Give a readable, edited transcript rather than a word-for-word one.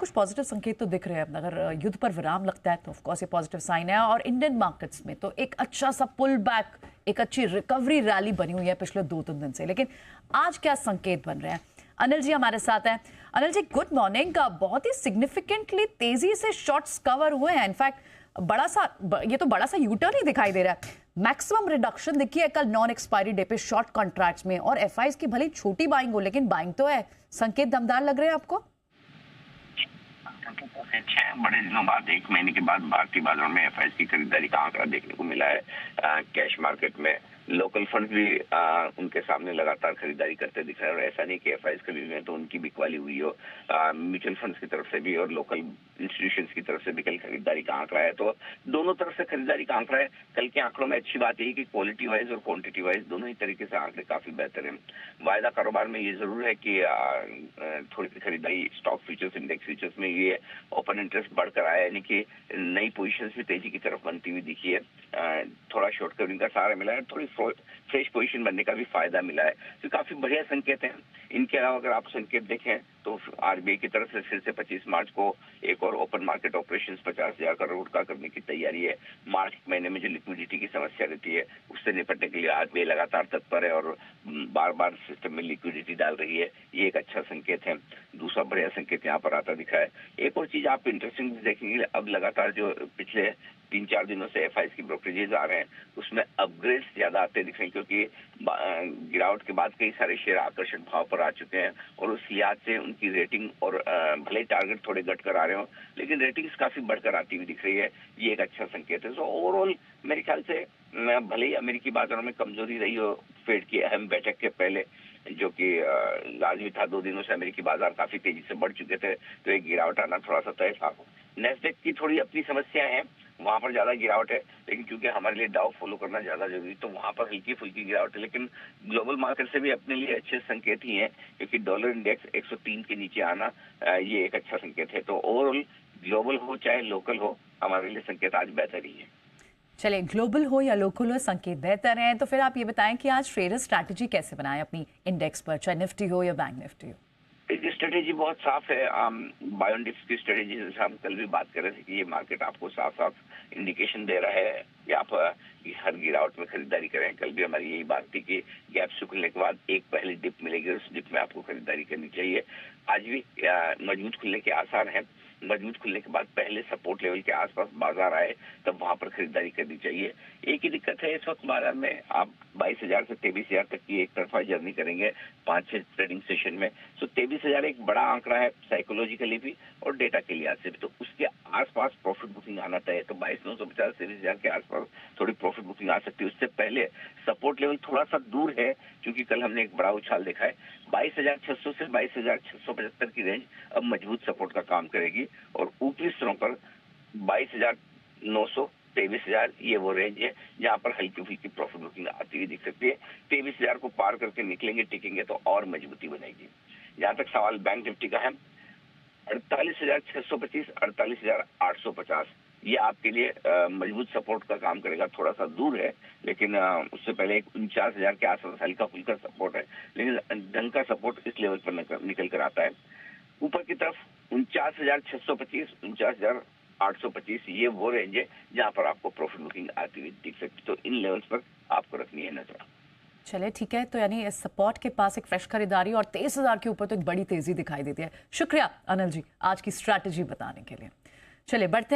कुछ पॉजिटिव संकेत तो दिख रहे हैं। अगर युद्ध पर विराम लगता है तो ऑफ कोर्स ये पॉजिटिव साइन है। और इंडियन मार्केट्स में तो एक अच्छा सा पुल बैक, एक अच्छी रिकवरी रैली बनी हुई है पिछले 2-3 दिन से। लेकिन आज क्या संकेत बन रहे हैं? अनिल जी हमारे साथ हैं। Anil ji good morning. का बहुत ही सिग्निफिकेंटली तेजी से शॉर्ट्स कवर हुए हैं। इनफैक्ट ये तो बड़ा सा यूटर्न ही दिखाई दे रहा है। मैक्सिमम रिडक्शन दिखी है कल नॉन एक्सपायरी डे पे शॉर्ट कॉन्ट्रैक्ट्स में। और एफआईज की भले छोटी बाइंग हो लेकिन बाइंग तो है। संकेत दमदार लग रहे हैं आपको? अच्छा है, बड़े दिनों बाद 1 महीने के बाद भारतीय बाजार में एफआईज की खरीदारी का आंकड़ा देखने को मिला है। कैश मार्केट में लोकल फंड भी उनके सामने लगातार खरीदारी करते दिख रहे हैं। और ऐसा नहीं कि एफआईज खरीद रहे हैं तो उनकी बिकवाली हुई हो। म्यूचुअल फंड्स की तरफ से भी और लोकल इंस्टीट्यूशंस की तरफ से भी कल खरीदारी का आंकड़ा है। तो दोनों तरफ से खरीदारी का आंकड़ा है। कल के आंकड़ों में अच्छी बात यही कि क्वालिटी वाइज और क्वांटिटी वाइज दोनों ही तरीके से आंकड़े काफी बेहतर है। वायदा कारोबार में ये जरूर है कि थोड़ी सी खरीदारी स्टॉक फ्यूचर्स, इंडेक्स फ्यूचर्स में ये ओपन इंटरेस्ट बढ़कर आया, यानी कि नई पोजीशंस भी तेजी की तरफ बनती हुई दिखी है। थोड़ा शॉर्ट कवरिंग का सहारा मिला है, थोड़ी फ्रेश पोजीशन बनने का भी फायदा मिला है। तो काफी बढ़िया संकेत हैं। इनके अलावा अगर आप संकेत देखें तो आरबीआई की तरफ से फिर से 25 मार्च को एक और ओपन मार्केट ऑपरेशंस 50,000 करोड़ का करने की तैयारी है। मार्च महीने में जो लिक्विडिटी की समस्या रहती है उससे निपटने के लिए आरबीआई लगातार तत्पर है और बार बार सिस्टम में लिक्विडिटी डाल रही है। ये एक अच्छा संकेत है। दूसरा बढ़िया संकेत यहाँ पर आता दिखा है। एक और चीज आप इंटरेस्टिंग देखेंगे, अब लगातार जो पिछले 3-4 दिनों से एफआईज की ब्रोकरेजेस आ रहे हैं उसमें अपग्रेड्स ज्यादा आते दिख रहे हैं, क्योंकि गिरावट के बाद कई सारे शेयर आकर्षक भाव पर आ चुके हैं और उस लिहाज से उनकी रेटिंग और भले टारगेट थोड़े घट कर आ रहे हो लेकिन रेटिंग्स काफी बढ़कर आती हुई दिख रही है। ये एक अच्छा संकेत है। सो ओवरऑल मेरे ख्याल से भले ही अमेरिकी बाजारों में कमजोरी रही हो फेड की अहम बैठक के पहले, जो कि लाजमी था, 2 दिनों से अमेरिकी बाजार काफी तेजी से बढ़ चुके थे तो एक गिरावट आना थोड़ा सा तय था। नेस्डेक की थोड़ी अपनी समस्याएं हैं, वहां पर ज्यादा गिरावट है, लेकिन क्योंकि हमारे लिए डाउ फॉलो करना ज्यादा जरूरी तो वहां पर हल्की फुल्की गिरावट है। लेकिन ग्लोबल मार्केट से भी अपने लिए अच्छे संकेत ही हैं, क्योंकि डॉलर इंडेक्स 103 के नीचे आना ये एक अच्छा संकेत है। तो ओवरऑल ग्लोबल हो चाहे लोकल हो, हमारे लिए संकेत आज बेहतर ही है। चलिए, ग्लोबल हो या लोकल हो संकेत बेहतर हैं। तो फिर आप ये बताएं कि आज ट्रेडर स्ट्रैटेजी कैसे बनाएं अपनी इंडेक्स पर, चाहे निफ्टी हो या बैंक निफ्टी हो? स्ट्रेटेजी बहुत साफ है। बायोन डिप्स की स्ट्रेटेजी जैसे हम कल भी बात कर रहे थे कि ये मार्केट आपको साफ साफ इंडिकेशन दे रहा है कि आप हर गिरावट में खरीदारी करें। कल भी हमारी यही बात थी कि गैप से खुलने के बाद एक पहली डिप मिलेगी, उस डिप में आपको खरीदारी करनी चाहिए। आज भी मजबूत खुलने के आसार हैं। मजबूत खुलने के बाद पहले सपोर्ट लेवल के आसपास बाजार आए तब वहां पर खरीदारी करनी चाहिए। एक ही दिक्कत है इस वक्त बाजार में, आप 22,000 से 23,000 तक की एक तरफा जर्नी करेंगे 5-6 ट्रेडिंग सेशन में। तो 23,000 एक बड़ा आंकड़ा है साइकोलॉजिकली भी और डेटा के लिहाज से भी। तो उसके आसपास प्रॉफिट बुकिंग आना तय है। तो 22,950 23,000 के आसपास थोड़ी प्रॉफिट बुकिंग आ सकती है। उससे पहले सपोर्ट लेवल थोड़ा सा दूर है, क्योंकि कल हमने एक बड़ा उछाल देखा है। 22,600 से 22,675 की रेंज अब मजबूत सपोर्ट का काम करेगी और ऊपरी स्तरों पर 22,900 23,000 ये वो रेंज है जहां पर हल्की फुल्की प्रॉफिट बुकिंग आती हुई दिख सकती है। 23,000 को पार करके निकलेंगे टिकेंगे तो और मजबूती बनेगी। जहां तक सवाल बैंक निफ्टी का है, 48,625 48,850 ये आपके लिए मजबूत सपोर्ट का काम करेगा। थोड़ा सा दूर है लेकिन उससे पहले एक 49,000 के आसपास हल्का फुल्का सपोर्ट है, लेकिन ढंग का सपोर्ट इस लेवल पर निकल कर आता है। ऊपर की तरफ 49,625 49,825 ये वो रेंज है जहां पर आपको प्रॉफिट बुकिंग आती हुई दिख सकती। तो इन लेवल्स पर आपको रखनी है नजर। चलिए ठीक है। तो यानी इस सपोर्ट के पास एक फ्रेश खरीदारी और 23,000 के ऊपर तो एक बड़ी तेजी दिखाई देती है। शुक्रिया अनिल जी आज की स्ट्रैटेजी बताने के लिए। चलिए बढ़ते हैं।